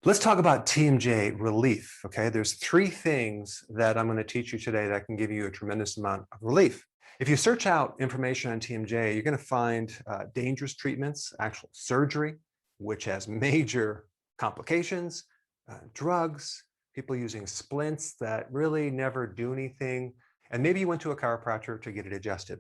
Let's talk about TMJ relief. Okay, there's three things that I'm going to teach you today that can give you a tremendous amount of relief. If you search out information on TMJ, you're going to find dangerous treatments, actual surgery, which has major complications, drugs, people using splints that really never do anything, and maybe you went to a chiropractor to get it adjusted.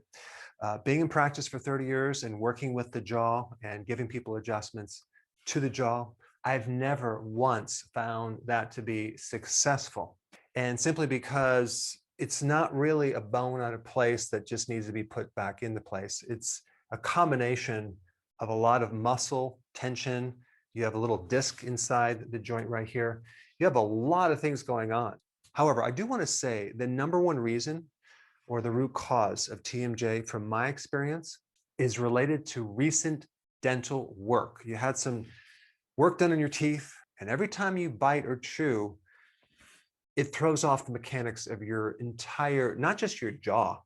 Being in practice for 30 years and working with the jaw and giving people adjustments to the jaw, I've never once found that to be successful. And simply because it's not really a bone out of place that just needs to be put back into place. It's a combination of a lot of muscle tension. You have a little disc inside the joint right here. You have a lot of things going on. However, I do want to say the number one reason or the root cause of TMJ, from my experience, is related to recent dental work. You had some work done on your teeth, and every time you bite or chew, it throws off the mechanics of your entire, not just your jaw,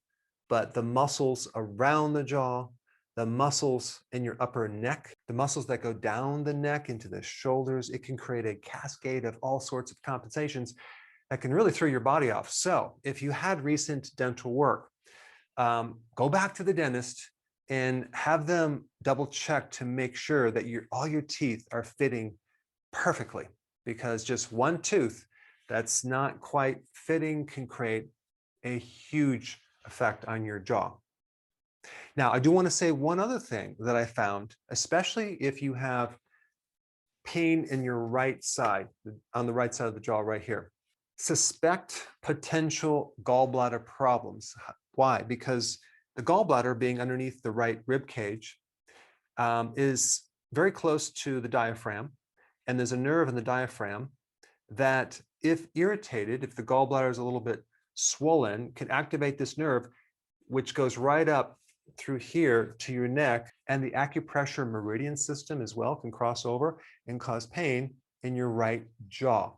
but the muscles around the jaw, the muscles in your upper neck, the muscles that go down the neck into the shoulders. It can create a cascade of all sorts of compensations that can really throw your body off. So if you had recent dental work, go back to the dentist and have them double check to make sure that all your teeth are fitting perfectly, because just one tooth that's not quite fitting can create a huge effect on your jaw. Now, I do want to say one other thing that I found, especially if you have pain in your right side, on the right side of the jaw right here. Suspect potential gallbladder problems. Why? Because the gallbladder, being underneath the right rib cage, is very close to the diaphragm, and there's a nerve in the diaphragm that, if irritated, if the gallbladder is a little bit swollen, can activate this nerve, which goes right up through here to your neck, and the acupressure meridian system as well can cross over and cause pain in your right jaw.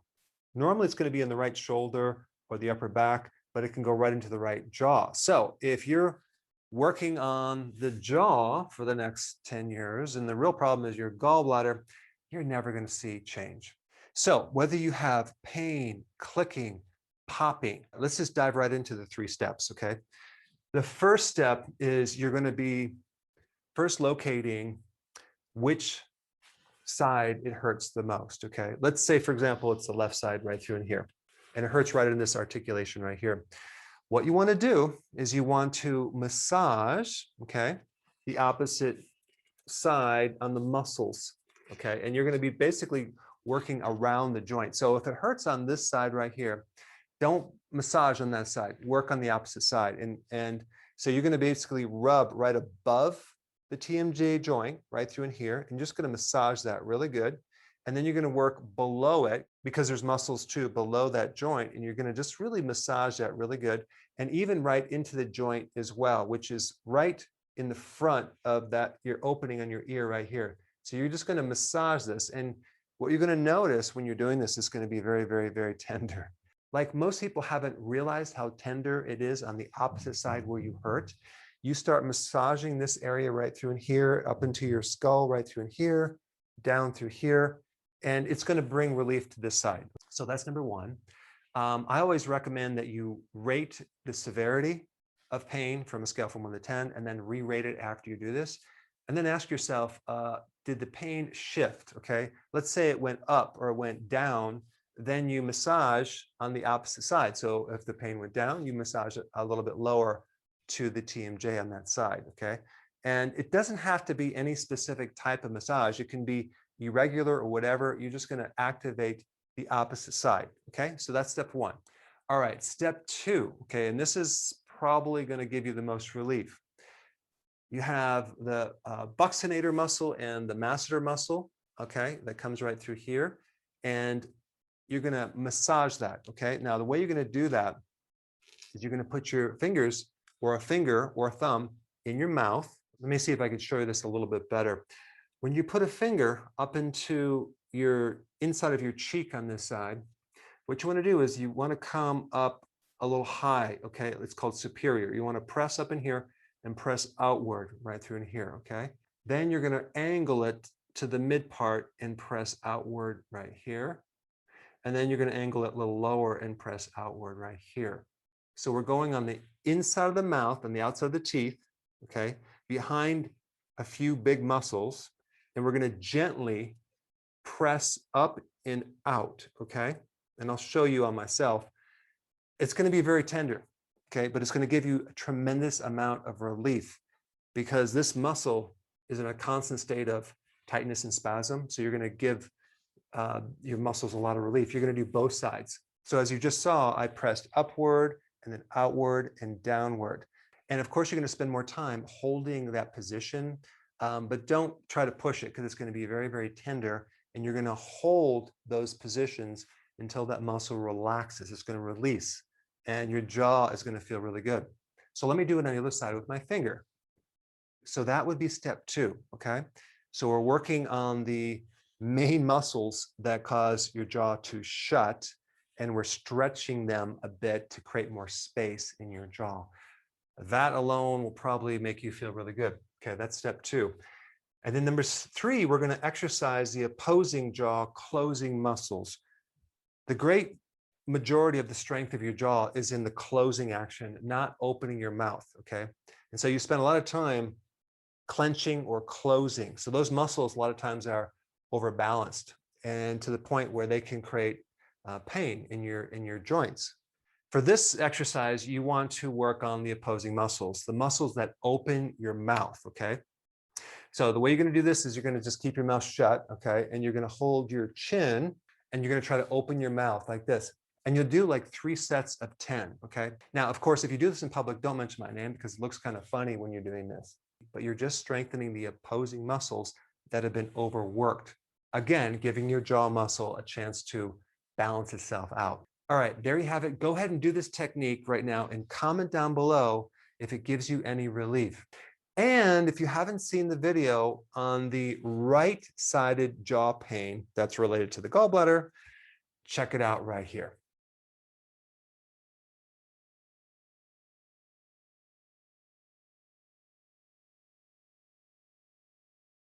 Normally it's going to be in the right shoulder or the upper back, but it can go right into the right jaw. So if you're working on the jaw for the next 10 years, and the real problem is your gallbladder, you're never going to see change. So whether you have pain, clicking, popping, let's just dive right into the three steps, okay? The first step is you're going to be first locating which side it hurts the most, okay? Let's say, for example, it's the left side right through in here, and it hurts right in this articulation right here. What you want to do is you want to massage, okay, the opposite side on the muscles, okay? And you're going to be basically working around the joint. So if it hurts on this side right here, don't massage on that side, work on the opposite side. And so you're going to basically rub right above the TMJ joint right through in here, and just going to massage that really good. And then you're going to work below it, because there's muscles too below that joint, and you're going to just really massage that really good, and even right into the joint as well, which is right in the front of that, your opening on your ear right here. So you're just going to massage this, and what you're going to notice when you're doing this is going to be very, very, very tender. Like, most people haven't realized how tender it is on the opposite side where you hurt. You start massaging this area right through in here, up into your skull, right through in here, down through here, and it's going to bring relief to this side. So that's number one. I always recommend that you rate the severity of pain from a scale from 1 to 10, and then re-rate it after you do this. And then ask yourself, did the pain shift? Okay, let's say it went up or it went down, then you massage on the opposite side. So if the pain went down, you massage it a little bit lower to the TMJ on that side, okay? And it doesn't have to be any specific type of massage. It can be irregular or whatever. You're just going to activate the opposite side, okay? So that's step one. All right, step two, okay, and this is probably going to give you the most relief. You have the buccinator muscle and the masseter muscle, okay, that comes right through here, and you're going to massage that, okay? Now, the way you're going to do that is you're going to put your fingers, or a finger or a thumb, in your mouth. Let me see if I can show you this a little bit better. When you put a finger up into your inside of your cheek on this side, what you want to do is you want to come up a little high, okay? It's called superior. You want to press up in here and press outward right through in here, okay? Then you're going to angle it to the mid part and press outward right here. And then you're going to angle it a little lower and press outward right here. So we're going on the inside of the mouth and the outside of the teeth, okay, behind a few big muscles, and we're going to gently press up and out, okay? And I'll show you on myself. It's going to be very tender, okay, but it's going to give you a tremendous amount of relief because this muscle is in a constant state of tightness and spasm. So you're going to give your muscles a lot of relief. You're going to do both sides. So as you just saw, I pressed upward and then outward and downward. And of course, you're going to spend more time holding that position, but don't try to push it because it's going to be very, very tender. And you're going to hold those positions until that muscle relaxes. It's going to release and your jaw is going to feel really good. So let me do it on the other side with my finger. So that would be step 2, okay? So we're working on the main muscles that cause your jaw to shut, and we're stretching them a bit to create more space in your jaw. That alone will probably make you feel really good. Okay, that's step 2. And then number 3, we're going to exercise the opposing jaw closing muscles. The great majority of the strength of your jaw is in the closing action, not opening your mouth, okay? And so you spend a lot of time clenching or closing. So those muscles a lot of times are overbalanced and to the point where they can create pain in your joints. For this exercise, you want to work on the opposing muscles, the muscles that open your mouth, okay? So the way you're going to do this is you're going to just keep your mouth shut, okay? And you're going to hold your chin and you're going to try to open your mouth like this. And you'll do like 3 sets of 10, okay? Now, of course, if you do this in public, don't mention my name because it looks kind of funny when you're doing this. But you're just strengthening the opposing muscles that have been overworked. Again, giving your jaw muscle a chance to balance itself out. All right, there you have it. Go ahead and do this technique right now and comment down below if it gives you any relief. And if you haven't seen the video on the right-sided jaw pain that's related to the gallbladder, check it out right here.